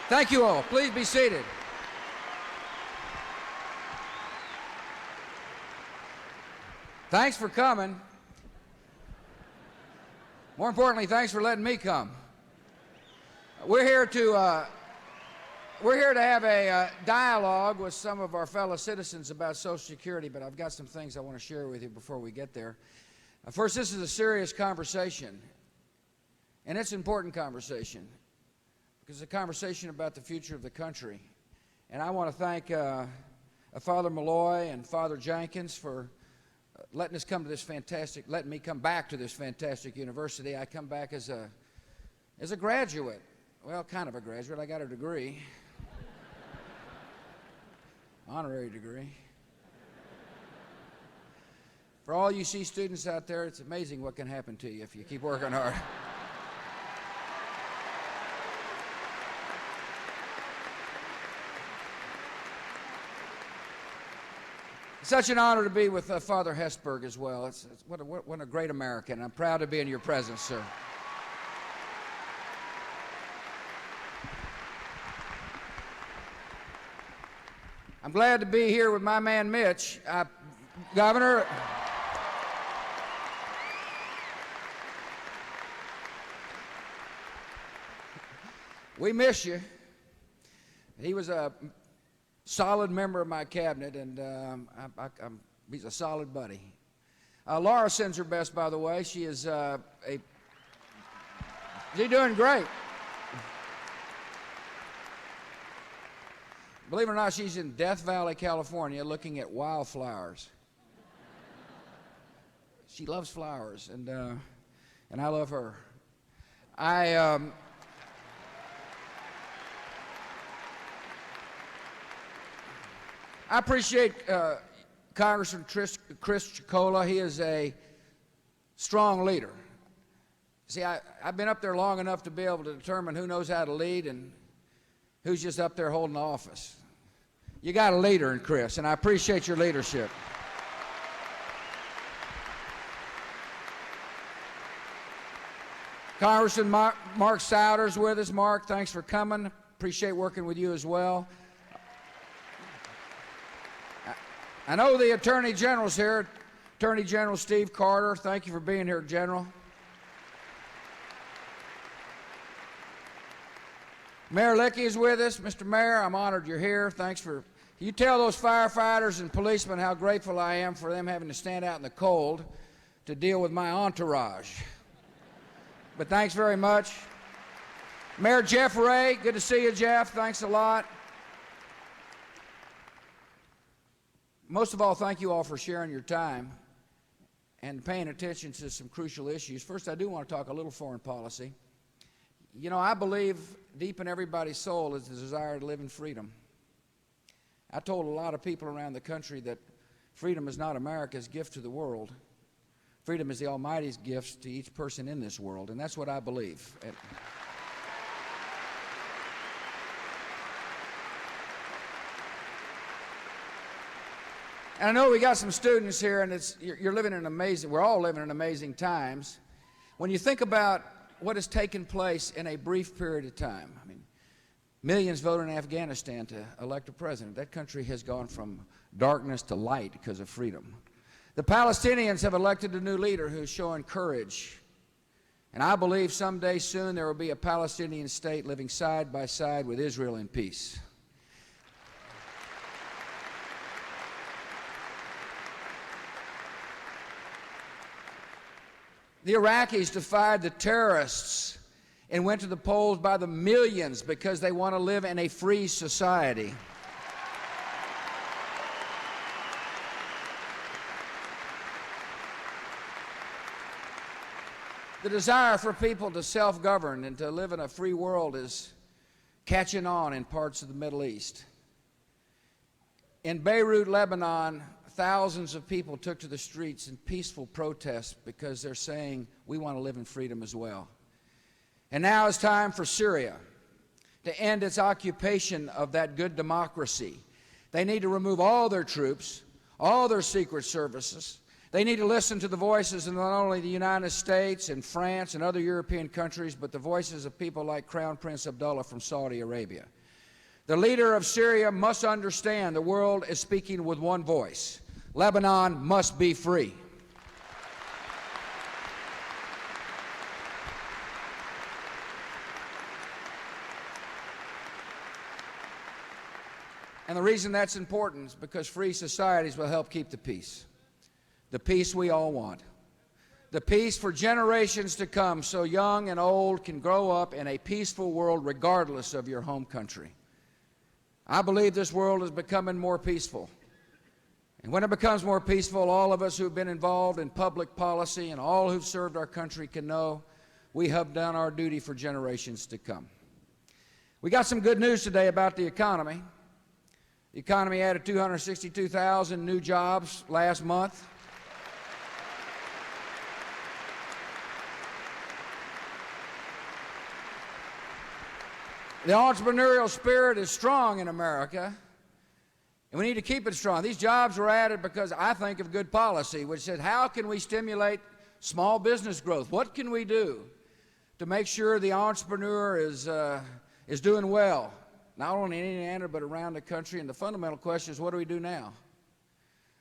Thank you all. Please be seated. Thanks for coming. More importantly, thanks for letting me come. We're here to have a dialogue with some of our fellow citizens about Social Security, but I've got some things I want to share with you before we get there. First, this is a serious conversation, and it's an important conversation because it's a conversation about the future of the country. And I want to thank Father Malloy and Father Jenkins for letting me come back to this fantastic university. I come back as a graduate. Well, kind of a graduate. I got a degree. Honorary degree. For all you UC students out there, it's amazing what can happen to you if you keep working hard. It's such an honor to be with Father Hesburgh as well. What a great American. I'm proud to be in your presence, sir. I'm glad to be here with my man Mitch. Governor, we miss you. He was a solid member of my cabinet, and he's a solid buddy. Laura sends her best, by the way. She's doing great. Believe it or not, she's in Death Valley, California, looking at wildflowers. She loves flowers, and I love her. I appreciate Congressman Chris Chicola. He is a strong leader. See, I've been up there long enough to be able to determine who knows how to lead and who's just up there holding office. You got a leader in Chris, and I appreciate your leadership. Congressman Mark Souders with us. Mark, thanks for coming. Appreciate working with you as well. I know the Attorney General's here. Attorney General Steve Carter, thank you for being here, General. Mayor Lickey is with us. Mr. Mayor, I'm honored you're here. Thanks for, you tell those firefighters and policemen how grateful I am for them having to stand out in the cold to deal with my entourage. But thanks very much. Mayor Jeff Ray, good to see you, Jeff. Thanks a lot. Most of all, thank you all for sharing your time and paying attention to some crucial issues. First, I do want to talk a little foreign policy. You know, I believe deep in everybody's soul is the desire to live in freedom. I told a lot of people around the country that freedom is not America's gift to the world. Freedom is the Almighty's gift to each person in this world, and that's what I believe. And I know we got some students here, and you're living in we're all living in amazing times. When you think about what has taken place in a brief period of time, I mean, millions voted in Afghanistan to elect a president. That country has gone from darkness to light because of freedom. The Palestinians have elected a new leader who's showing courage. And I believe someday soon there will be a Palestinian state living side by side with Israel in peace. The Iraqis defied the terrorists and went to the polls by the millions because they want to live in a free society. The desire for people to self-govern and to live in a free world is catching on in parts of the Middle East. In Beirut, Lebanon, thousands of people took to the streets in peaceful protest because they're saying, we want to live in freedom as well. And now it's time for Syria to end its occupation of that good democracy. They need to remove all their troops, all their secret services, They need to listen to the voices of not only the United States and France and other European countries, but the voices of people like Crown Prince Abdullah from Saudi Arabia. The leader of Syria must understand the world is speaking with one voice. Lebanon must be free. And the reason that's important is because free societies will help keep the peace we all want, the peace for generations to come, so young and old can grow up in a peaceful world regardless of your home country. I believe this world is becoming more peaceful. And when it becomes more peaceful, all of us who've been involved in public policy and all who've served our country can know we have done our duty for generations to come. We got some good news today about the economy. The economy added 262,000 new jobs last month. The entrepreneurial spirit is strong in America, and we need to keep it strong. These jobs were added because I think of good policy, which said, how can we stimulate small business growth? What can we do to make sure the entrepreneur is doing well, not only in Indiana but around the country? And the fundamental question is, what do we do now?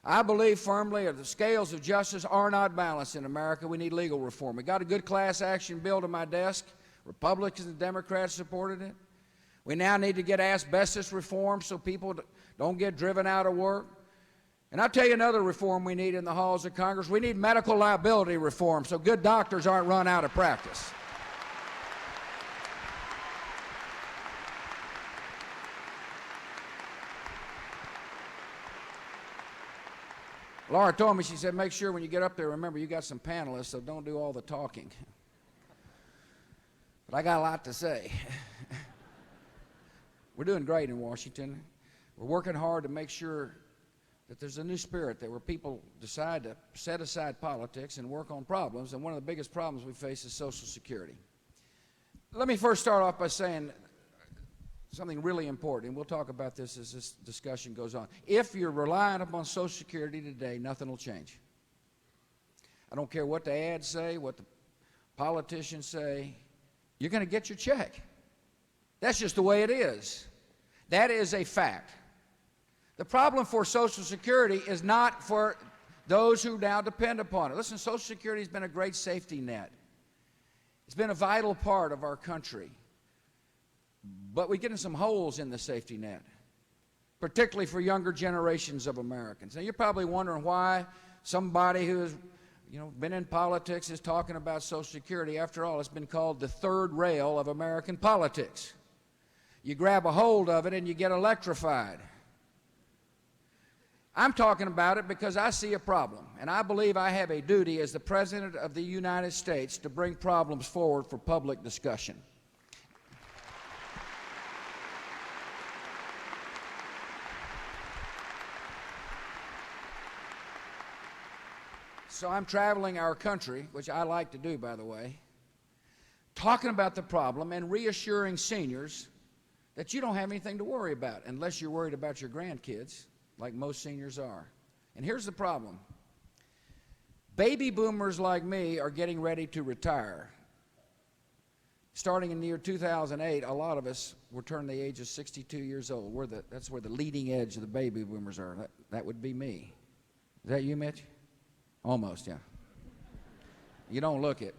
I believe firmly that the scales of justice are not balanced in America. We need legal reform. We got a good class action bill to my desk. Republicans and Democrats supported it. We now need to get asbestos reform so people don't get driven out of work. And I'll tell you another reform we need in the halls of Congress. We need medical liability reform so good doctors aren't run out of practice. Laura told me, she said, make sure when you get up there, remember you got some panelists, so don't do all the talking. But I got a lot to say. We're doing great in Washington. We're working hard to make sure that there's a new spirit there where people decide to set aside politics and work on problems, and one of the biggest problems we face is Social Security. Let me first start off by saying something really important, and we'll talk about this as this discussion goes on. If you're reliant upon Social Security today, nothing will change. I don't care what the ads say, what the politicians say, you're going to get your check. That's just the way it is. That is a fact. The problem for Social Security is not for those who now depend upon it. Listen, Social Security has been a great safety net. It's been a vital part of our country. But we get in some holes in the safety net, particularly for younger generations of Americans. Now, you're probably wondering why somebody who has been in politics is talking about Social Security. After all, it's been called the third rail of American politics. You grab a hold of it and you get electrified. I'm talking about it because I see a problem, and I believe I have a duty as the President of the United States to bring problems forward for public discussion. So I'm traveling our country, which I like to do, by the way, talking about the problem and reassuring seniors that you don't have anything to worry about unless you're worried about your grandkids, like most seniors are. And here's the problem. Baby boomers like me are getting ready to retire. Starting in the year 2008, a lot of us will turn the age of 62 years old. That's where the leading edge of the baby boomers are. That would be me. Is that you, Mitch? Almost, yeah. You don't look it.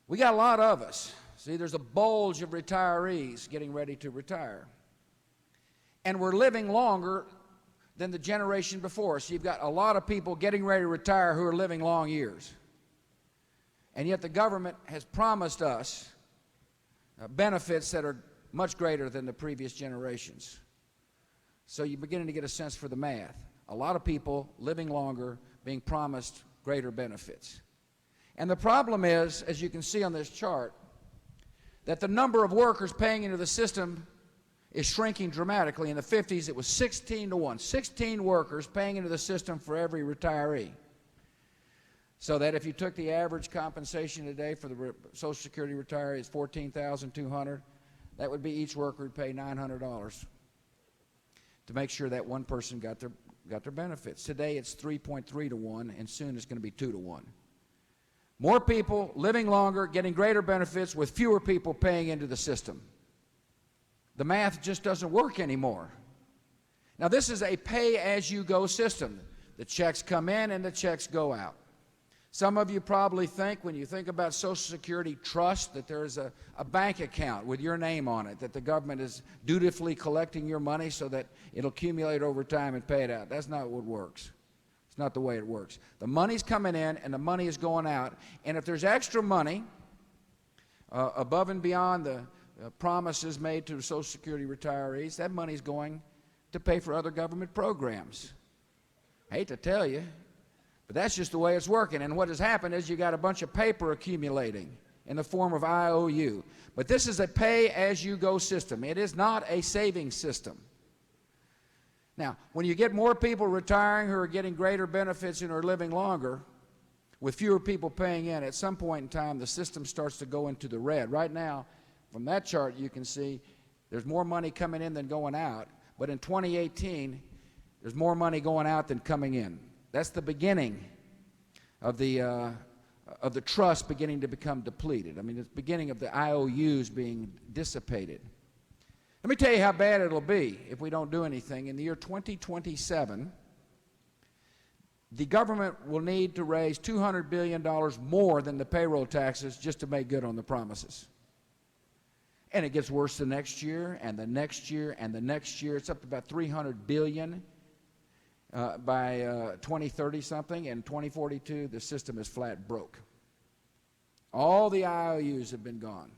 We got a lot of us. See, there's a bulge of retirees getting ready to retire. And we're living longer than the generation before us. You've got a lot of people getting ready to retire who are living long years. And yet the government has promised us benefits that are much greater than the previous generations. So you're beginning to get a sense for the math. A lot of people living longer being promised greater benefits. And the problem is, as you can see on this chart, that the number of workers paying into the system is shrinking dramatically. In the 50s, it was 16 to 1. 16 workers paying into the system for every retiree. So that if you took the average compensation today for the Social Security retiree is $14,200, that would be each worker would pay $900. to make sure that one person got their benefits. Today it's 3.3 to 1, and soon it's going to be 2 to 1. More people living longer, getting greater benefits with fewer people paying into the system. The math just doesn't work anymore. Now, this is a pay-as-you-go system. The checks come in and the checks go out. Some of you probably think, when you think about Social Security trust, that there's a bank account with your name on it, that the government is dutifully collecting your money so that it'll accumulate over time and pay it out. That's not what works. It's not the way it works. The money's coming in and the money is going out. And if there's extra money above and beyond the promises made to Social Security retirees, that money's going to pay for other government programs. I hate to tell you, but that's just the way it's working. And what has happened is you got a bunch of paper accumulating in the form of IOU. But this is a pay-as-you-go system. It is not a savings system. Now, when you get more people retiring who are getting greater benefits and are living longer, with fewer people paying in, at some point in time, the system starts to go into the red. Right now, from that chart, you can see there's more money coming in than going out. But in 2018, there's more money going out than coming in. That's the beginning of the trust beginning to become depleted. I mean, it's the beginning of the IOUs being dissipated. Let me tell you how bad it'll be if we don't do anything. In the year 2027, the government will need to raise $200 billion more than the payroll taxes just to make good on the promises. And it gets worse the next year, and the next year, and the next year. It's up to about $300 billion by 2030 something, and 2042 the system is flat broke. All the IOUs have been gone.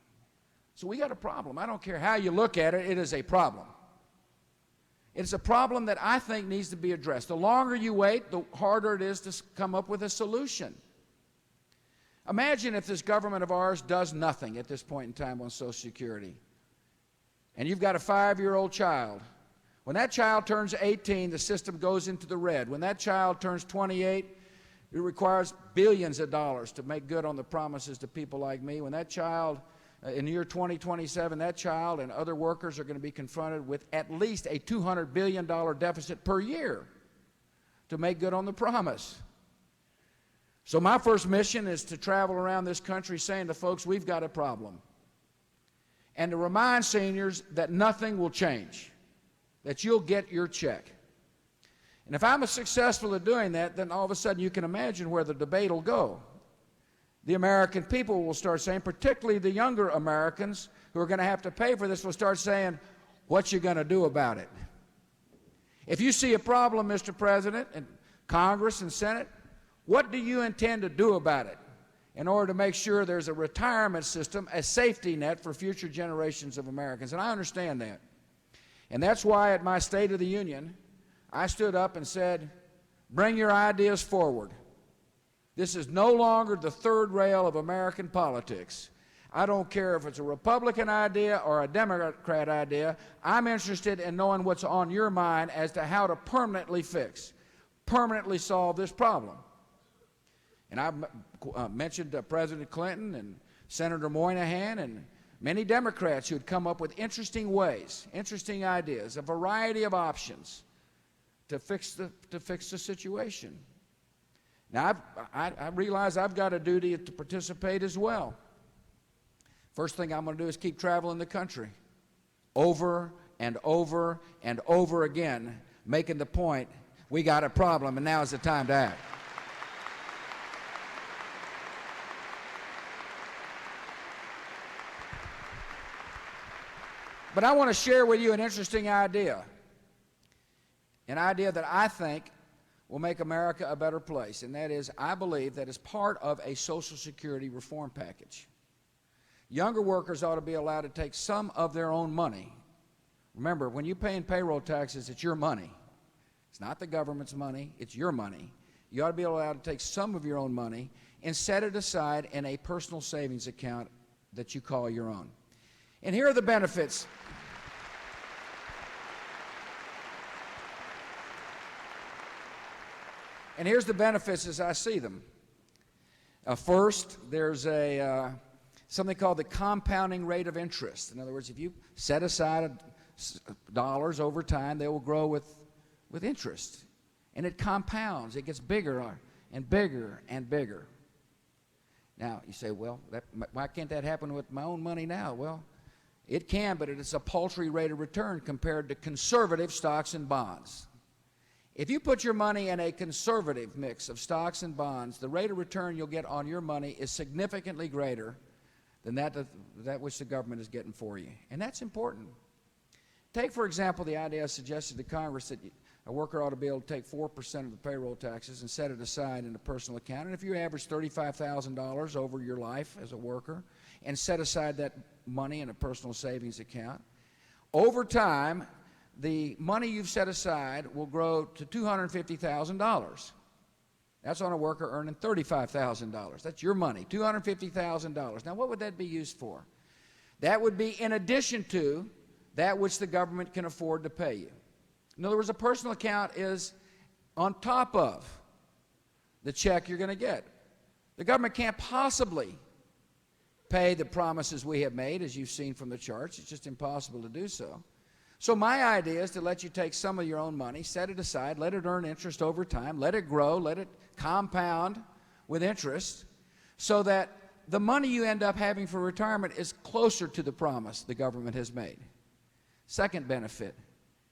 So we got a problem. I don't care how you look at it, it is a problem. It's a problem that I think needs to be addressed. The longer you wait, the harder it is to come up with a solution. Imagine if this government of ours does nothing at this point in time on Social Security, and you've got a 5-year-old child. When that child turns 18, the system goes into the red. When that child turns 28, it requires billions of dollars to make good on the promises to people like me. When that child, in the year 2027, that child and other workers are going to be confronted with at least a $200 billion deficit per year to make good on the promise. So my first mission is to travel around this country saying to folks, we've got a problem. And to remind seniors that nothing will change, that you'll get your check. And if I'm successful at doing that, then all of a sudden you can imagine where the debate will go. The American people will start saying, particularly the younger Americans who are going to have to pay for this, will start saying, what you going to do about it? If you see a problem, Mr. President, and Congress and Senate, what do you intend to do about it in order to make sure there's a retirement system, a safety net for future generations of Americans? And I understand that. And that's why at my State of the Union, I stood up and said, bring your ideas forward. This is no longer the third rail of American politics. I don't care if it's a Republican idea or a Democrat idea. I'm interested in knowing what's on your mind as to how to permanently fix, permanently solve this problem. And I've mentioned President Clinton and Senator Moynihan and many Democrats who had come up with interesting ways, interesting ideas, a variety of options to fix the situation. Now, I realize I've got a duty to participate as well. First thing I'm going to do is keep traveling the country over and over and over again, making the point, we got a problem and now is the time to act. But I want to share with you an interesting idea, an idea that I think will make America a better place, and that is, I believe that as part of a Social Security reform package, younger workers ought to be allowed to take some of their own money. Remember, when you're paying payroll taxes, it's your money. It's not the government's money, it's your money. You ought to be allowed to take some of your own money and set it aside in a personal savings account that you call your own. And here are the benefits. And here's the benefits as I see them. First, there's something called the compounding rate of interest. In other words, if you set aside dollars over time, they will grow with interest. And it compounds. It gets bigger and bigger and bigger. Now, you say, well, why can't that happen with my own money now? Well, it can, but it's a paltry rate of return compared to conservative stocks and bonds. If you put your money in a conservative mix of stocks and bonds, the rate of return you'll get on your money is significantly greater than that which the government is getting for you. And that's important. Take, for example, the idea I suggested to Congress that a worker ought to be able to take 4% of the payroll taxes and set it aside in a personal account. And if you average $35,000 over your life as a worker and set aside that money in a personal savings account, over time, the money you've set aside will grow to $250,000. That's on a worker earning $35,000. That's your money, $250,000. Now, what would that be used for? That would be in addition to that which the government can afford to pay you. In other words, a personal account is on top of the check you're going to get. The government can't possibly pay the promises we have made, as you've seen from the charts. It's just impossible to do so. So my idea is to let you take some of your own money, set it aside, let it earn interest over time, let it grow, let it compound with interest, so that the money you end up having for retirement is closer to the promise the government has made. Second benefit,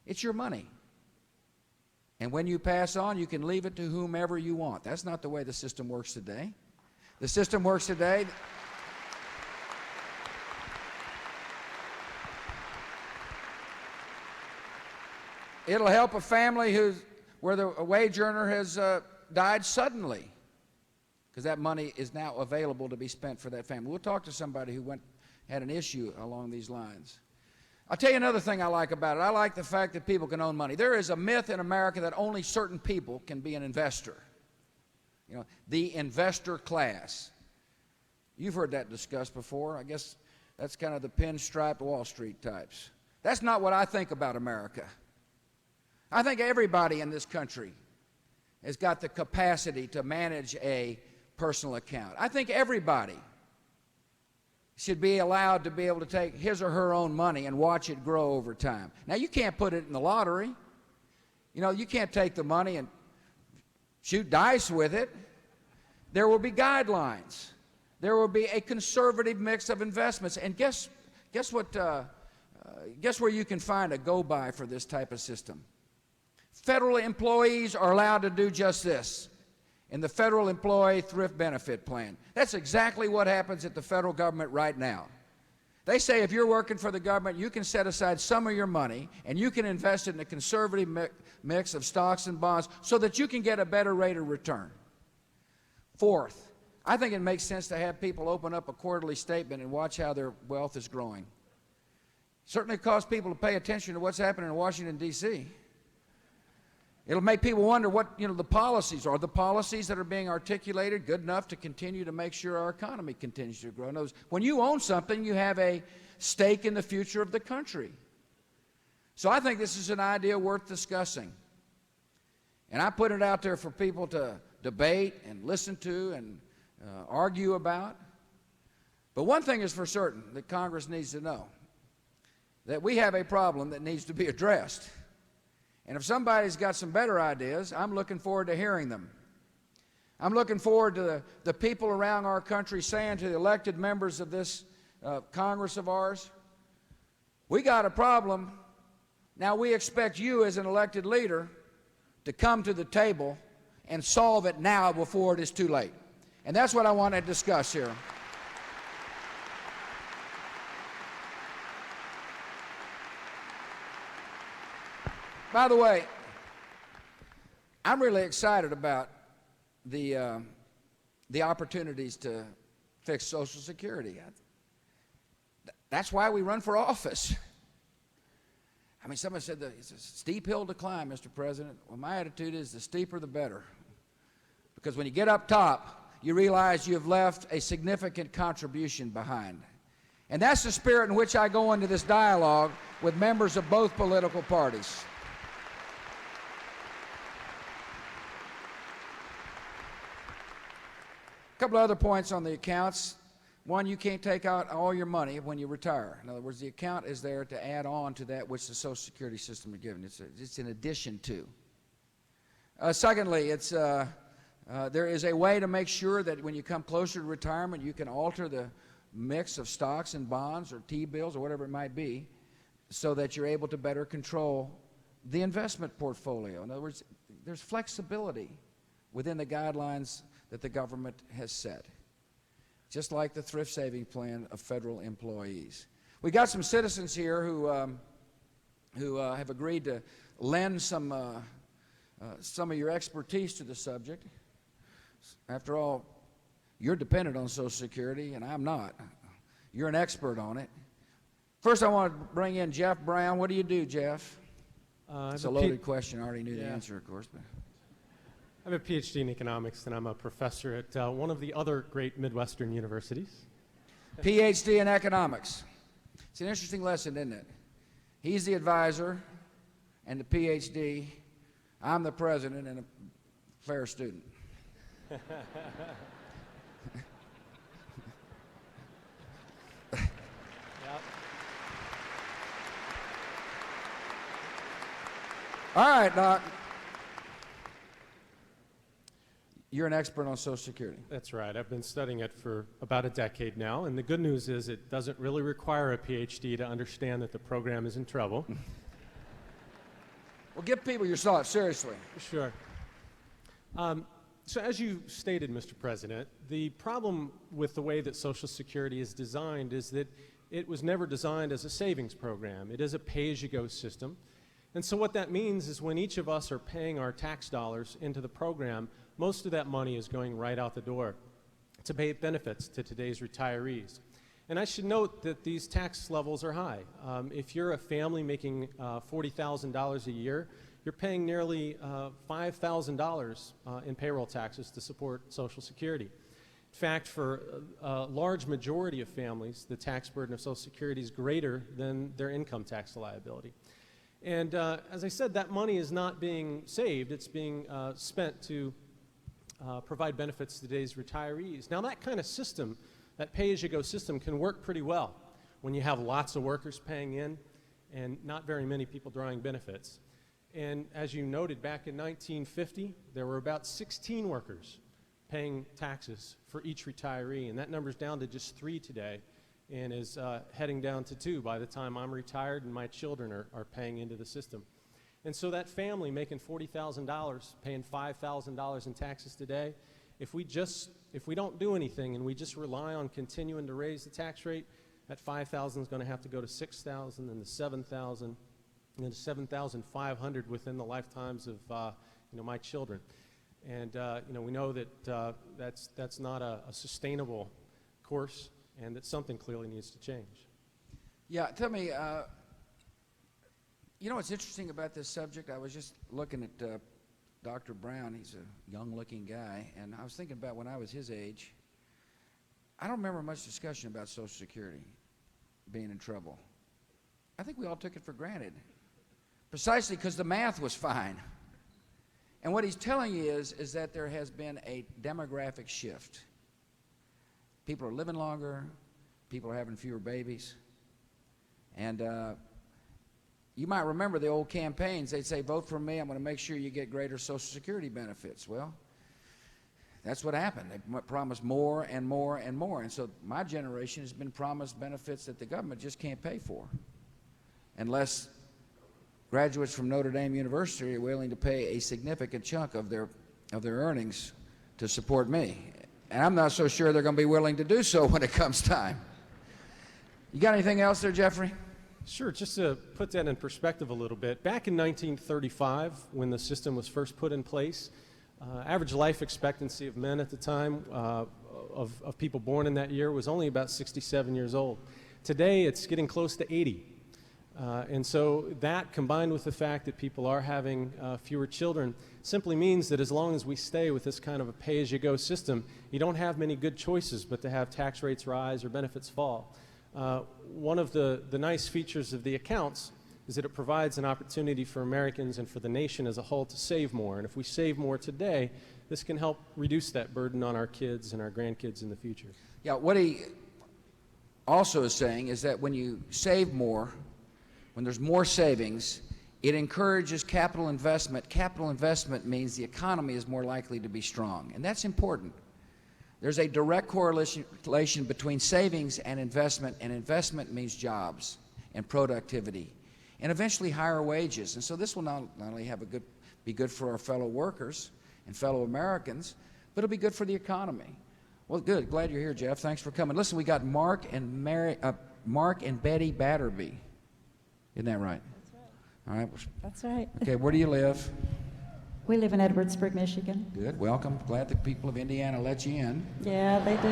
it's your money. And when you pass on, you can leave it to whomever you want. That's not the way the system works today. The system works today. It'll help a family where the wage earner has died suddenly, because that money is now available to be spent for that family. We'll talk to somebody who had an issue along these lines. I'll tell you another thing I like about it. I like the fact that people can own money. There is a myth in America that only certain people can be an investor. You know, the investor class. You've heard that discussed before. I guess that's kind of the pinstriped Wall Street types. That's not what I think about America. I think everybody in this country has got the capacity to manage a personal account. I think everybody should be allowed to be able to take his or her own money and watch it grow over time. Now, you can't put it in the lottery. You know, you can't take the money and shoot dice with it. There will be guidelines. There will be a conservative mix of investments. And guess where you can find a go-by for this type of system? Federal employees are allowed to do just this in the Federal Employee Thrift Benefit Plan. That's exactly what happens at the federal government right now. They say if you're working for the government, you can set aside some of your money and you can invest it in a conservative mix of stocks and bonds so that you can get a better rate of return. Fourth, I think it makes sense to have people open up a quarterly statement and watch how their wealth is growing. Certainly cause people to pay attention to what's happening in Washington, D.C. It'll make people wonder what, the policies are. The policies that are being articulated good enough to continue to make sure our economy continues to grow? When you own something, you have a stake in the future of the country. So I think this is an idea worth discussing. And I put it out there for people to debate and listen to and argue about. But one thing is for certain that Congress needs to know, that we have a problem that needs to be addressed. And if somebody's got some better ideas, I'm looking forward to hearing them. I'm looking forward to the people around our country saying to the elected members of this Congress of ours, we got a problem. Now we expect you as an elected leader to come to the table and solve it now before it is too late. And that's what I want to discuss here. By the way, I'm really excited about the opportunities to fix Social Security. That's why we run for office. I mean, someone said that it's a steep hill to climb, Mr. President. Well, my attitude is the steeper the better. Because when you get up top, you realize you've left a significant contribution behind. And that's the spirit in which I go into this dialogue with members of both political parties. A couple of other points on the accounts. One, you can't take out all your money when you retire. In other words, the account is there to add on to that which the Social Security system is giving. It's in addition to. Secondly, there is a way to make sure that when you come closer to retirement, you can alter the mix of stocks and bonds or T-bills or whatever it might be so that you're able to better control the investment portfolio. In other words, there's flexibility within the guidelines that the government has set, just like the thrift saving plan of federal employees. We got some citizens here who have agreed to lend some of your expertise to the subject. After all, you're dependent on Social Security, and I'm not. You're an expert on it. First, I want to bring in Jeff Brown. What do you do, Jeff? It's a loaded question. I already knew the answer, of course. But I have a PhD in economics, and I'm a professor at one of the other great Midwestern universities. PhD in economics. It's an interesting lesson, isn't it? He's the advisor and the PhD. I'm the president and a fair student. All right, Doc. You're an expert on Social Security. That's right. I've been studying it for about a decade now, and the good news is it doesn't really require a PhD to understand that the program is in trouble. Well, give people your thoughts, seriously. Sure. So as you stated, Mr. President, the problem with the way that Social Security is designed is that it was never designed as a savings program. It is a pay-as-you-go system. And so what that means is when each of us are paying our tax dollars into the program, most of that money is going right out the door to pay benefits to today's retirees. And I should note that these tax levels are high. If you're a family making $40,000 a year, you're paying nearly $5,000 in payroll taxes to support Social Security. In fact, for a large majority of families, the tax burden of Social Security is greater than their income tax liability. And as I said, that money is not being saved. It's being spent to provide benefits to today's retirees. Now, that kind of system, that pay-as-you-go system, can work pretty well when you have lots of workers paying in and not very many people drawing benefits. And as you noted, back in 1950, there were about 16 workers paying taxes for each retiree, and that number's down to just 3 today, and is heading down to 2 by the time I'm retired and my children are paying into the system. And so that family making $40,000, paying $5,000 in taxes today, if we don't do anything and we just rely on continuing to raise the tax rate, that $5,000 is going to have to go to $6,000 and to $7,000 and then to $7,500 within the lifetimes of my children. And we know that that's not a sustainable course, and that something clearly needs to change. Yeah, tell me, what's interesting about this subject? I was just looking at Dr. Brown. He's a young-looking guy, and I was thinking about when I was his age. I don't remember much discussion about Social Security being in trouble. I think we all took it for granted, precisely because the math was fine. And what he's telling you is that there has been a demographic shift. People are living longer, people are having fewer babies, and you might remember the old campaigns. They'd say, vote for me, I'm going to make sure you get greater Social Security benefits. Well, that's what happened. They promised more and more and more, and so my generation has been promised benefits that the government just can't pay for unless graduates from Notre Dame University are willing to pay a significant chunk of their earnings to support me. And I'm not so sure they're going to be willing to do so when it comes time. You got anything else there, Jeffrey? Sure, just to put that in perspective a little bit, back in 1935, when the system was first put in place, average life expectancy of men at the time, of people born in that year, was only about 67 years old. Today, it's getting close to 80. And so that, combined with the fact that people are having fewer children, simply means that as long as we stay with this kind of a pay-as-you-go system, you don't have many good choices but to have tax rates rise or benefits fall. One of the nice features of the accounts is that it provides an opportunity for Americans and for the nation as a whole to save more. And if we save more today, this can help reduce that burden on our kids and our grandkids in the future. Yeah, also is saying is that when you save more, when there's more savings, it encourages capital investment. Capital investment means the economy is more likely to be strong, and that's important. There's a direct correlation between savings and investment means jobs and productivity, and eventually higher wages. And so this will not only be good for our fellow workers and fellow Americans, but it'll be good for the economy. Well, good. Glad you're here, Jeff. Thanks for coming. Listen, we got Mark and Betty Batterby. Isn't that right? That's right. All right. That's right. Okay, where do you live? We live in Edwardsburg, Michigan. Good. Welcome. Glad the people of Indiana let you in. Yeah, they do.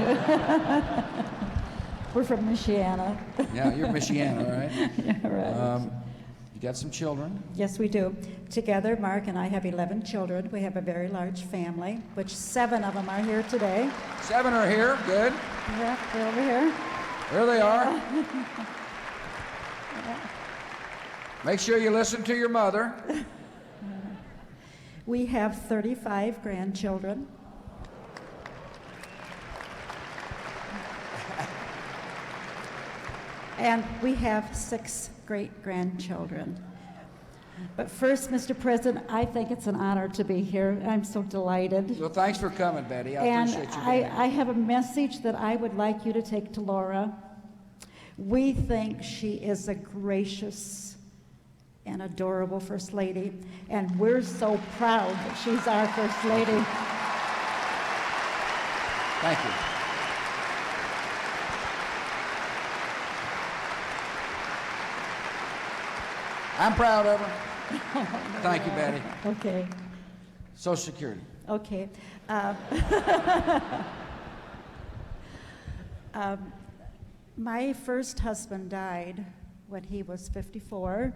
We're from Michiana. Yeah, you're Michiana, all right? Yeah, right. You got some children? Yes, we do. Together, Mark and I have 11 children. We have a very large family, which 7 of them are here today. 7 are here. Good. Yeah, they're over here. There they are. Make sure you listen to your mother. We have 35 grandchildren. And we have 6 great-grandchildren. But first, Mr. President, I think it's an honor to be here. I'm so delighted. Well, thanks for coming, Betty. I And appreciate you being here. I have a message that I would like you to take to Laura. We think she is a gracious and adorable First Lady, and we're so proud that she's our First Lady. Thank you. I'm proud of her. Thank you, Betty. Okay, Social Security. okay. My first husband died when he was 54,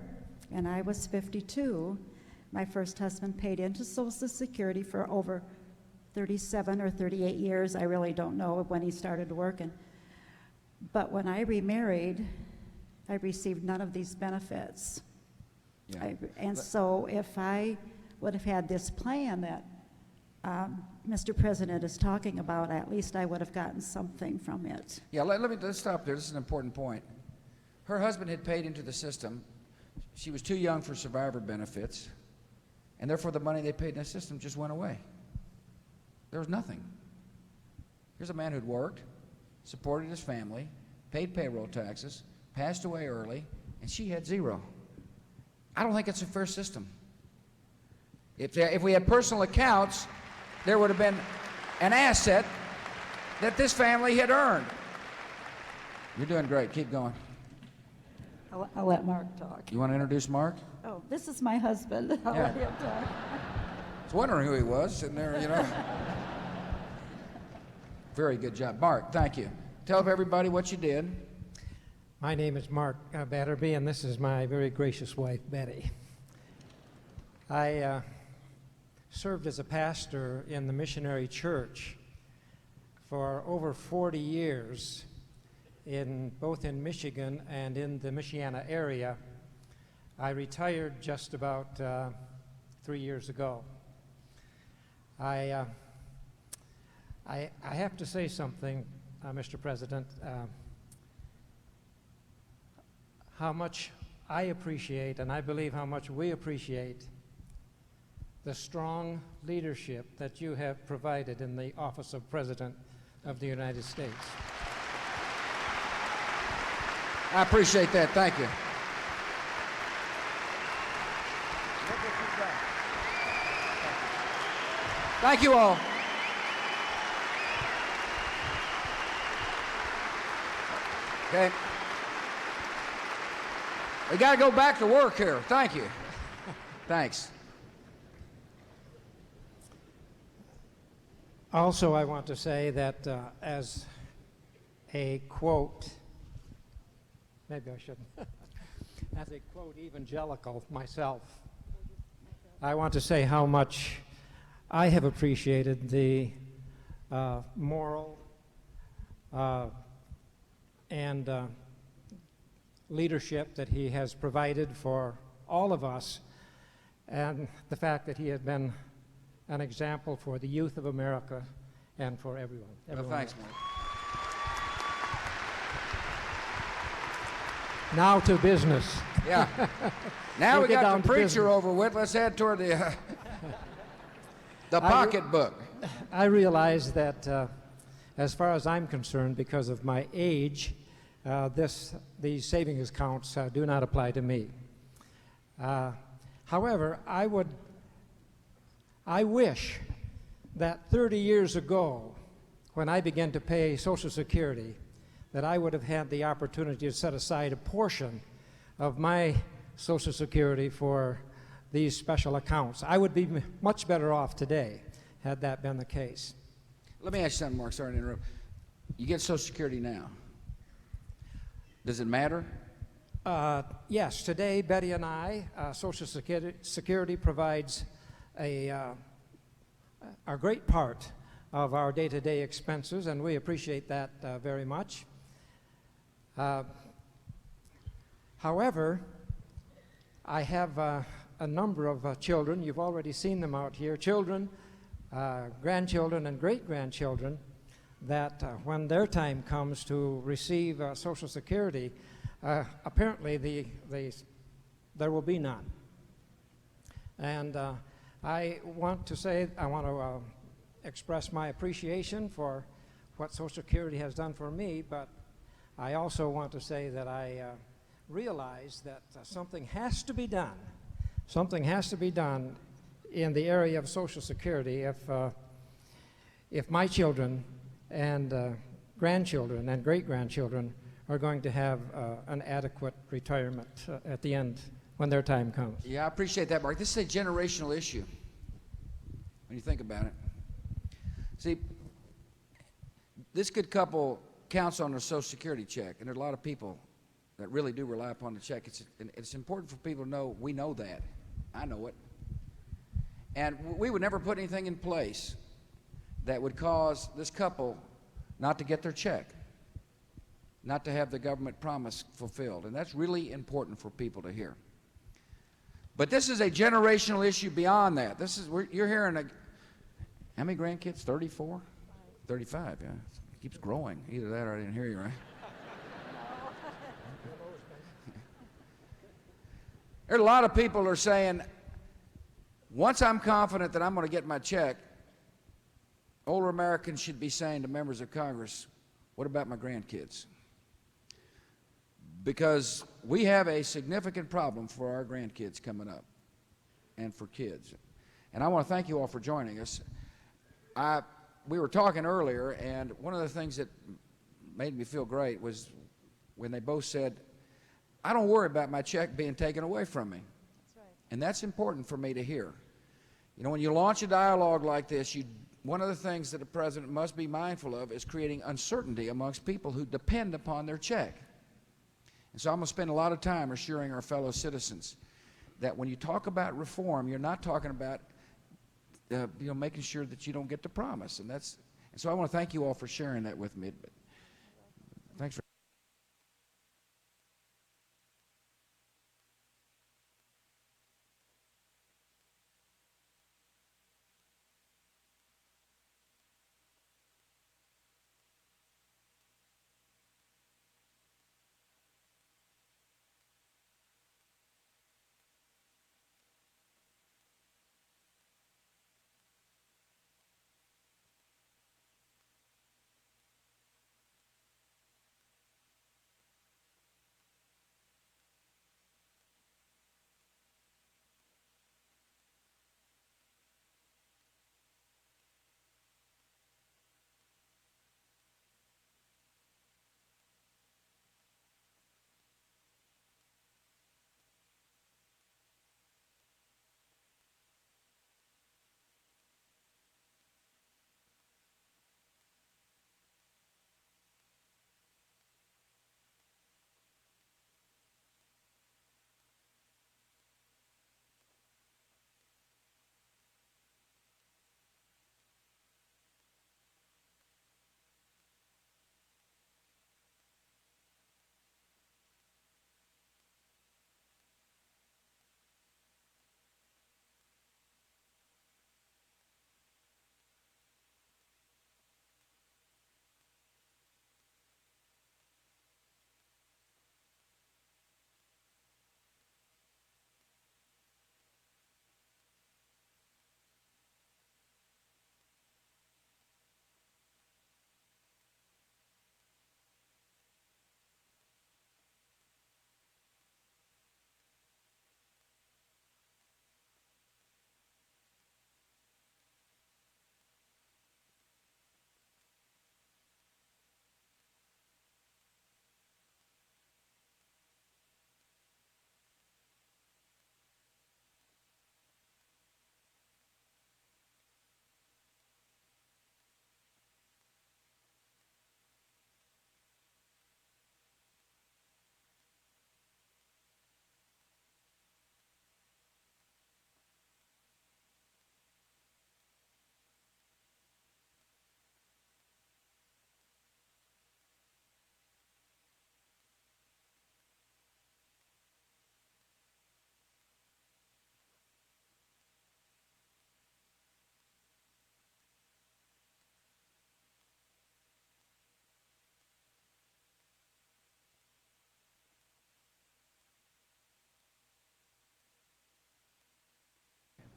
and I was 52. My first husband paid into Social Security for over 37 or 38 years. I really don't know when he started working. But when I remarried, I received none of these benefits. Yeah. And so if I would have had this plan that Mr. President is talking about, at least I would have gotten something from it. Yeah, let's stop there. This is an important point. Her husband had paid into the system. She was too young for survivor benefits, and therefore the money they paid in the system just went away. There was nothing. Here's a man who'd worked, supported his family, paid payroll taxes, passed away early, and she had zero. I don't think it's a fair system. If we had personal accounts, there would have been an asset that this family had earned. You're doing great. Keep going. I'll let Mark talk. You want to introduce Mark? Oh, this is my husband. I'll Yeah. let him talk. I was wondering who he was sitting there, you know. Very good job. Mark, thank you. Tell everybody what you did. My name is Mark Batterby, and this is my very gracious wife, Betty. I served as a pastor in the missionary church for over 40 years, both in Michigan and in the Michiana area. I retired just about 3 years ago. I have to say something, Mr. President. How much I appreciate, and I believe how much we appreciate, the strong leadership that you have provided in the office of President of the United States. I appreciate that. Thank you. Thank you all. Okay. We got to go back to work here. Thank you. Thanks. Also, I want to say that as a quote, maybe I shouldn't, as a quote evangelical myself, I want to say how much I have appreciated the moral and leadership that he has provided for all of us, and the fact that he has been an example for the youth of America and for everyone. Well, thanks, Mark. Now to business. Yeah. Now We'll we get got down the to preacher business. over with. Let's head toward the pocketbook. I realize that as far as I'm concerned, because of my age, these savings accounts do not apply to me. However, I wish that 30 years ago, when I began to pay Social Security, that I would have had the opportunity to set aside a portion of my Social Security for these special accounts. I would be much better off today had that been the case. Let me ask you something, Mark. Sorry to interrupt. You get Social Security now. Does it matter? Yes, today Betty and I, Social Security provides a great part of our day-to-day expenses, and we appreciate that very much. However, I have a number of children. You've already seen them out here. Children, grandchildren, and great-grandchildren that when their time comes to receive Social Security, apparently there will be none. And I want to express my appreciation for what Social Security has done for me, but I also want to say that I realize that something has to be done. Something has to be done in the area of Social Security if my children and grandchildren and great-grandchildren are going to have an adequate retirement at the end when their time comes. Yeah, I appreciate that, Mark. This is a generational issue when you think about it. See, this good couple counts on their Social Security check, and there are a lot of people that really do rely upon the check. It's important for people to know we know that. I know it. And we would never put anything in place that would cause this couple not to get their check, not to have the government promise fulfilled. And that's really important for people to hear. But this is a generational issue beyond that. You're hearing how many grandkids? 34? 35, yeah. It keeps growing. Either that or I didn't hear you right. There are a lot of people who are saying, once I'm confident that I'm going to get my check, older Americans should be saying to members of Congress, what about my grandkids? Because we have a significant problem for our grandkids coming up and for kids. And I want to thank you all for joining us. We were talking earlier, and one of the things that made me feel great was when they both said, I don't worry about my check being taken away from me. That's right. And that's important for me to hear. You know, when you launch a dialogue like this, one of the things that a president must be mindful of is creating uncertainty amongst people who depend upon their check. And so I'm going to spend a lot of time assuring our fellow citizens that when you talk about reform, you're not talking about making sure that you don't get the promise. And so I want to thank you all for sharing that with me. Thanks for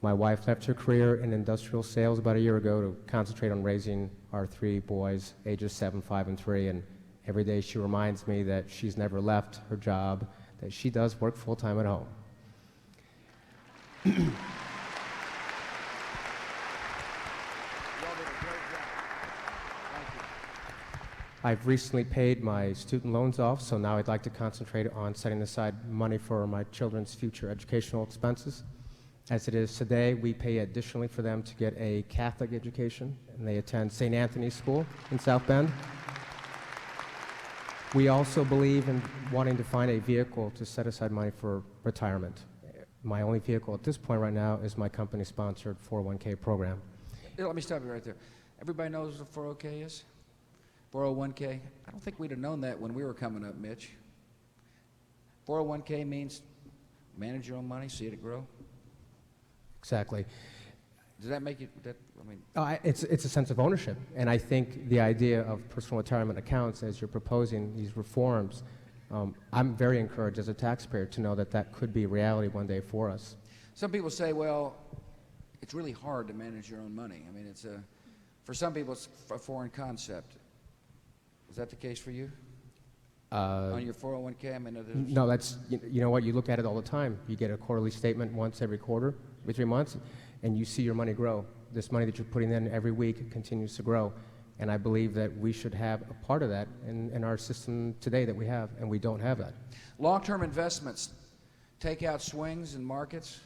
My wife left her career in industrial sales about a year ago to concentrate on raising our 3 boys, ages 7, 5, and 3, and every day she reminds me that she's never left her job, that she does work full-time at home. I've recently paid my student loans off, so now I'd like to concentrate on setting aside money for my children's future educational expenses. As it is today, we pay additionally for them to get a Catholic education, and they attend St. Anthony's School in South Bend. We also believe in wanting to find a vehicle to set aside money for retirement. My only vehicle at this point right now is my company-sponsored 401k program. Yeah, let me stop you right there. Everybody knows what a 401k is? 401k? I don't think we'd have known that when we were coming up, Mitch. 401k means manage your own money, see it grow. Exactly. Does that make you, that, I mean... It's a sense of ownership, and I think the idea of personal retirement accounts, as you're proposing these reforms, I'm very encouraged as a taxpayer to know that that could be reality one day for us. Some people say, well, it's really hard to manage your own money. I mean, for some people, it's a foreign concept. Is that the case for you? On your 401k? I mean, no, that's, you know what, you look at it all the time. You get a quarterly statement once every quarter, every 3 months, and you see your money grow. This money that you're putting in every week continues to grow. And I believe that we should have a part of that in our system today that we have, and we don't have that. Long-term investments take out swings in markets,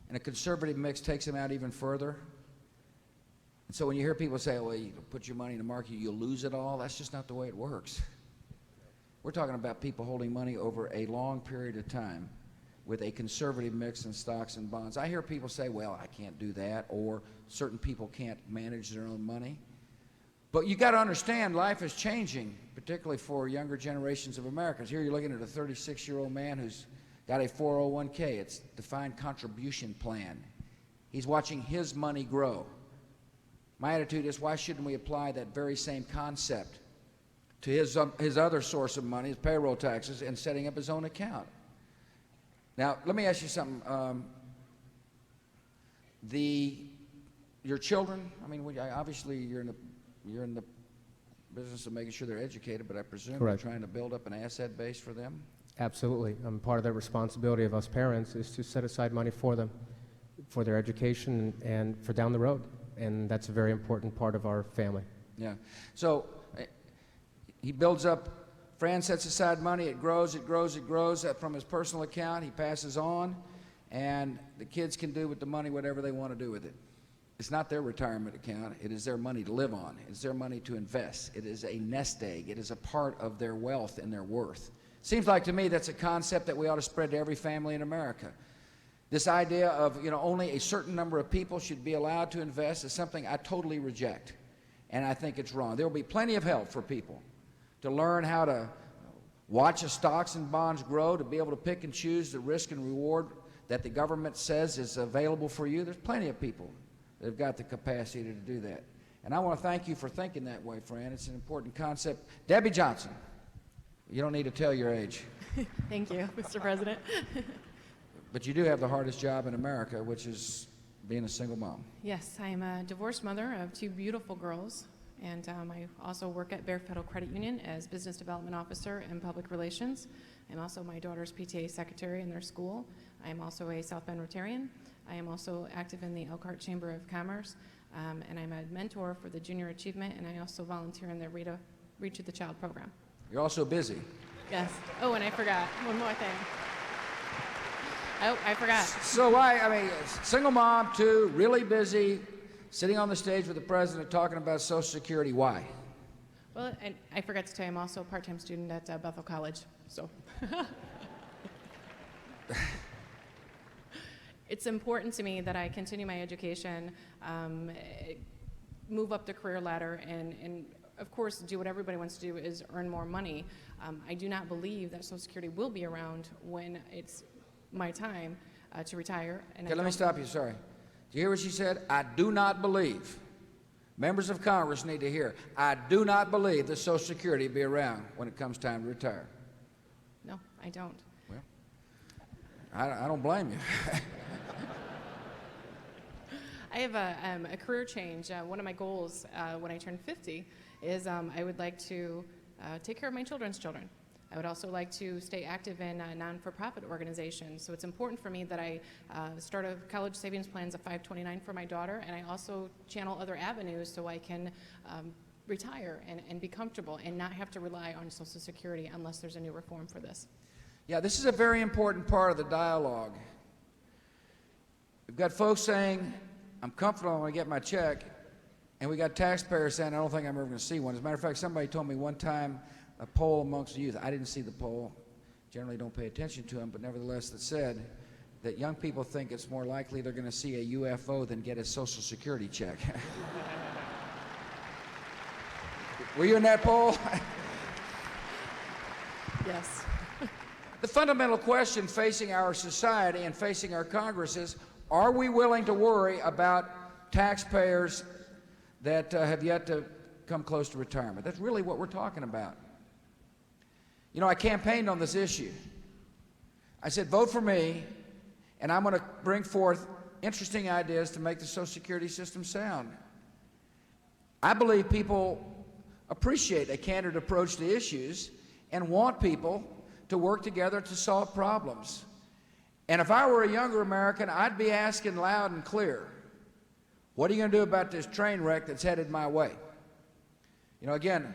and a conservative mix takes them out even further. And so when you hear people say, well, you put your money in the market, you'll lose it all, that's just not the way it works. We're talking about people holding money over a long period of time with a conservative mix in stocks and bonds. I hear people say, well, I can't do that, or certain people can't manage their own money. But you got to understand, life is changing, particularly for younger generations of Americans. Here you're looking at a 36-year-old man who's got a 401k. It's defined contribution plan. He's watching his money grow. My attitude is, why shouldn't we apply that very same concept to his other source of money, his payroll taxes, and setting up his own account? Now, let me ask you something. Your children, I mean, obviously you're in the business of making sure they're educated, but I presume Correct. you're trying to build up an asset base for them? Absolutely. Part of the responsibility of us parents is to set aside money for them, for their education and for down the road. And that's a very important part of our family. Yeah. So he builds up, Fran sets aside money, it grows, it grows, it grows from his personal account. He passes on, and the kids can do with the money whatever they want to do with it. It's not their retirement account. It is their money to live on. It's their money to invest. It is a nest egg. It is a part of their wealth and their worth. Seems like to me that's a concept that we ought to spread to every family in America. This idea of, only a certain number of people should be allowed to invest is something I totally reject, and I think it's wrong. There will be plenty of help for people to learn how to watch the stocks and bonds grow, to be able to pick and choose the risk and reward that the government says is available for you. There's plenty of people that have got the capacity to do that. And I want to thank you for thinking that way, Fran. It's an important concept. Debbie Johnson, you don't need to tell your age. Thank you, Mr. President. But you do have the hardest job in America, which is being a single mom. Yes, I am a divorced mother of 2 beautiful girls, and I also work at Bear Federal Credit Union as Business Development Officer and Public Relations. I'm also my daughter's PTA secretary in their school. I am also a South Bend Rotarian. I am also active in the Elkhart Chamber of Commerce, and I'm a mentor for the Junior Achievement, and I also volunteer in the Reach of the Child program. You're also busy. Yes. Oh, and I forgot one more thing. Oh, I forgot. So single mom, 2, really busy, sitting on the stage with the president talking about Social Security. Why? Well, and I forgot to tell you, I'm also a part-time student at Bethel College, so. It's important to me that I continue my education, move up the career ladder, and of course, do what everybody wants to do, is earn more money. I do not believe that Social Security will be around when it's my time to retire. And Okay, let me stop you, sorry. Do you hear what she said? I do not believe. Members of Congress need to hear. I do not believe that Social Security will be around when it comes time to retire. No, I don't. Well, I don't blame you. I have a career change. One of my goals when I turn 50 is I would like to take care of my children's children. I would also like to stay active in non-for-profit organizations. So it's important for me that I start a college savings plans of 529 for my daughter, and I also channel other avenues so I can retire and be comfortable and not have to rely on Social Security unless there's a new reform for this. Yeah, this is a very important part of the dialogue. We've got folks saying, I'm comfortable when I get my check, and we got taxpayers saying, I don't think I'm ever going to see one. As a matter of fact, somebody told me one time, a poll amongst the youth, I didn't see the poll, generally don't pay attention to them, but nevertheless it said that young people think it's more likely they're going to see a UFO than get a Social Security check. Were you in that poll? Yes. The fundamental question facing our society and facing our Congress is, are we willing to worry about taxpayers that have yet to come close to retirement? That's really what we're talking about. You know, I campaigned on this issue. I said, vote for me, and I'm going to bring forth interesting ideas to make the Social Security system sound. I believe people appreciate a candid approach to issues and want people to work together to solve problems. And if I were a younger American, I'd be asking loud and clear, what are you going to do about this train wreck that's headed my way? You know, again,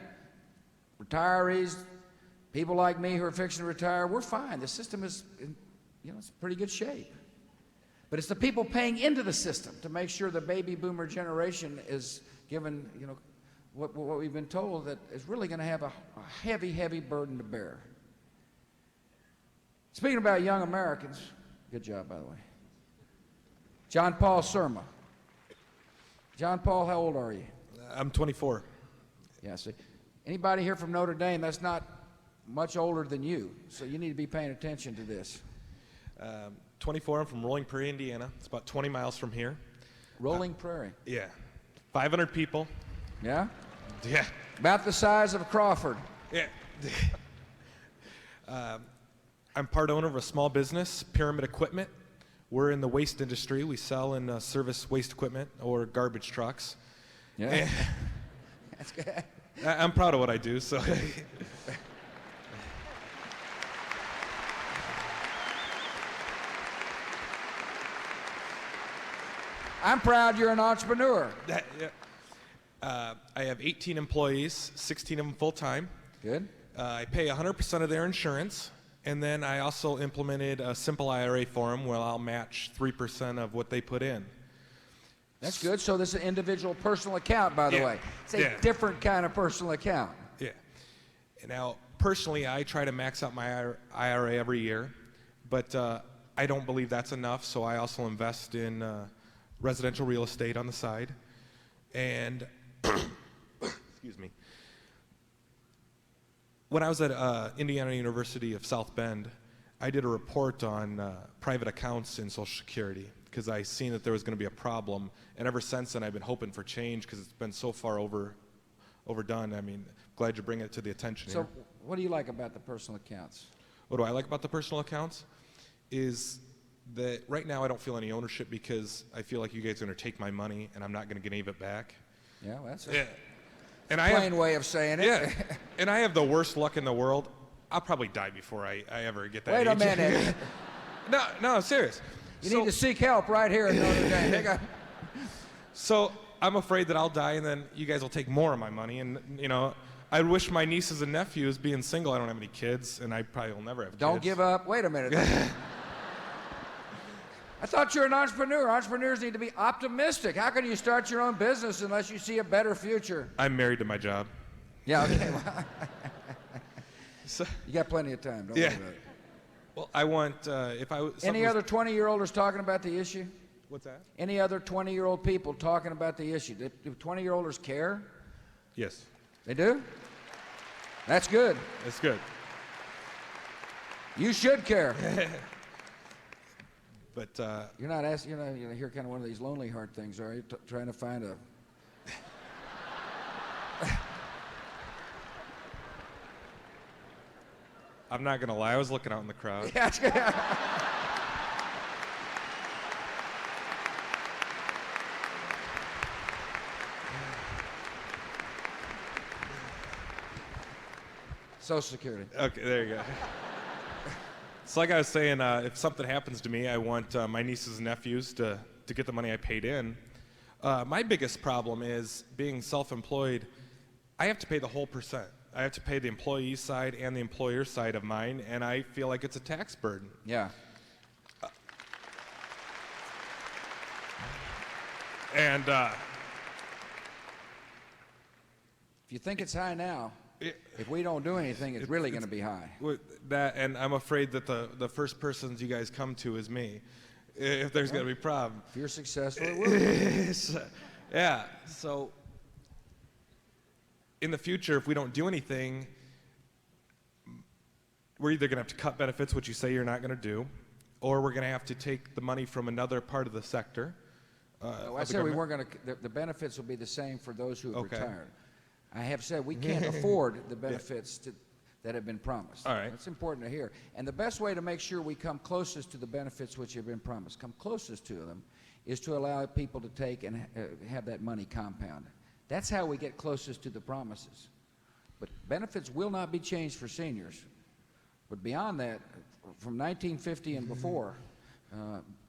retirees, people like me who are fixing to retire, we're fine. The system is, it's in pretty good shape. But it's the people paying into the system to make sure the baby boomer generation is given, what we've been told that is really going to have a heavy, heavy burden to bear. Speaking about young Americans, good job, by the way. John Paul Surma. John Paul, how old are you? I'm 24. Yeah, see. Anybody here from Notre Dame, that's not much older than you, so you need to be paying attention to this. 24, I'm from Rolling Prairie, Indiana. It's about 20 miles from here. Rolling Prairie. Yeah. 500 people. Yeah? Yeah. About the size of Crawford. Yeah. I'm part owner of a small business, Pyramid Equipment. We're in the waste industry. We sell and service waste equipment or garbage trucks. Yeah. That's good. I'm proud of what I do, so. I'm proud you're an entrepreneur. I have 18 employees, 16 of them full-time. Good. I pay 100% of their insurance, and then I also implemented a simple IRA for them where I'll match 3% of what they put in. That's good. So this is an individual personal account, by the way. It's a different kind of personal account. Yeah. And now, personally, I try to max out my IRA every year, but I don't believe that's enough, so I also invest in residential real estate on the side. And, excuse me, when I was at Indiana University of South Bend, I did a report on private accounts in Social Security because I seen that there was going to be a problem. And ever since then, I've been hoping for change because it's been so far overdone. I mean, glad you bring it to the attention So here. what do you like about the personal accounts? What do I like about the personal accounts is that right now I don't feel any ownership because I feel like you guys are going to take my money and I'm not going to get any of it back. Yeah, well, that's Yeah. And a plain way of saying it. Yeah. And I have the worst luck in the world. I'll probably die before I ever get that Wait a age. minute. No, I'm serious. You need to seek help right here at Notre Dame. So I'm afraid that I'll die and then you guys will take more of my money. And, I wish my nieces and nephews, being single, I don't have any kids, and I probably will never have kids. Don't give up. Wait a minute. I thought you were an entrepreneur. Entrepreneurs need to be optimistic. How can you start your own business unless you see a better future? I'm married to my job. Yeah, okay. Well, So, you got plenty of time. Don't yeah. worry about it. Well, I want, if I was... Any other 20-year-olders talking about the issue? What's that? Any other 20-year-old people talking about the issue? Do 20-year-olders care? Yes. They do? That's good. That's good. You should care. But You're not asking, you're kind of one of these lonely heart things, are you? Trying to find a... I'm not going to lie. I was looking out in the crowd. Social Security. Okay, there you go. So like I was saying, if something happens to me, I want my nieces and nephews to get the money I paid in. My biggest problem is being self-employed. I have to pay the whole percent. I have to pay the employee side and the employer side of mine, and I feel like it's a tax burden. Yeah. And If you think it's high now, if we don't do anything, it's really going to be high. that, and I'm afraid that the first persons you guys come to is me, if there's going to be a problem. If you're successful, it will be. Yeah, so in the future, if we don't do anything, we're either going to have to cut benefits, which you say you're not going to do, or we're going to have to take the money from another part of the sector. I said we weren't going to, the benefits will be the same for those who have retired. I have said we can't afford the benefits that have been promised. All right. That's important to hear. And the best way to make sure we come closest to the benefits which have been promised, come closest to them, is to allow people to take and have that money compounded. That's how we get closest to the promises. But benefits will not be changed for seniors. But beyond that, from 1950 and before,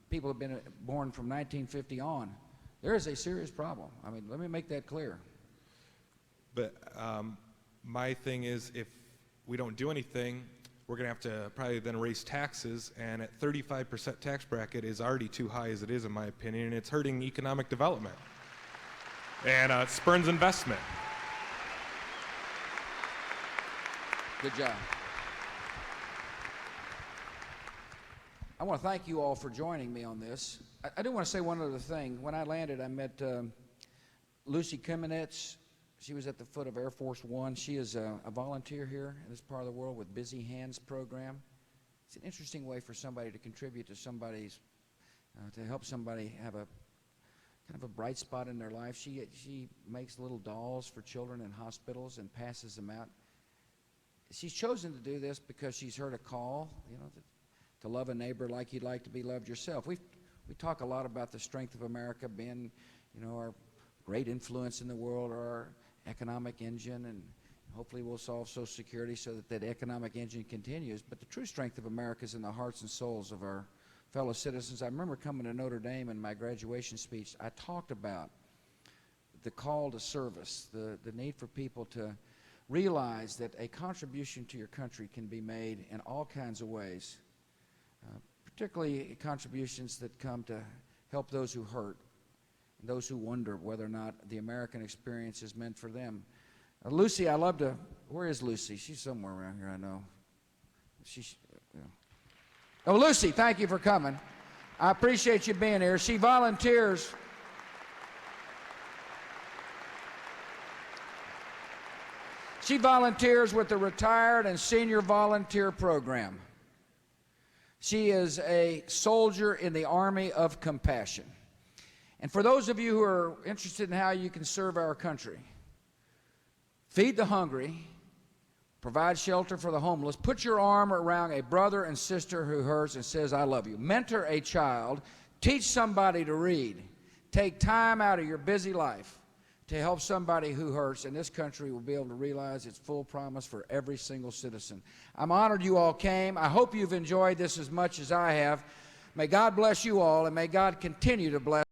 people have been born from 1950 on, there is a serious problem. I mean, let me make that clear. But my thing is, if we don't do anything, we're going to have to probably then raise taxes, and at 35% tax bracket is already too high as it is, in my opinion, and it's hurting economic development. And it spurns investment. Good job. I want to thank you all for joining me on this. I do want to say one other thing. When I landed, I met Lucy Kimenetz. She was at the foot of Air Force One. She is a volunteer here in this part of the world with Busy Hands program. It's an interesting way for somebody to contribute to somebody's, to help somebody have a kind of a bright spot in their life. She makes little dolls for children in hospitals and passes them out. She's chosen to do this because she's heard a call, to love a neighbor like you'd like to be loved yourself. We talk a lot about the strength of America being, our great influence in the world, or our economic engine, and hopefully we'll solve Social Security so that that economic engine continues. But the true strength of America is in the hearts and souls of our fellow citizens. I remember coming to Notre Dame in my graduation speech. I talked about the call to service, the need for people to realize that a contribution to your country can be made in all kinds of ways, particularly contributions that come to help those who hurt, and those who wonder whether or not the American experience is meant for them. Lucy, I love to, where is Lucy? She's somewhere around here, I know. Oh, Lucy, thank you for coming. I appreciate you being here. She volunteers. She volunteers with the Retired and Senior Volunteer Program. She is a soldier in the Army of Compassion. And for those of you who are interested in how you can serve our country, feed the hungry, provide shelter for the homeless, put your arm around a brother and sister who hurts and says, I love you. Mentor a child, teach somebody to read. Take time out of your busy life to help somebody who hurts, and this country will be able to realize its full promise for every single citizen. I'm honored you all came. I hope you've enjoyed this as much as I have. May God bless you all, and may God continue to bless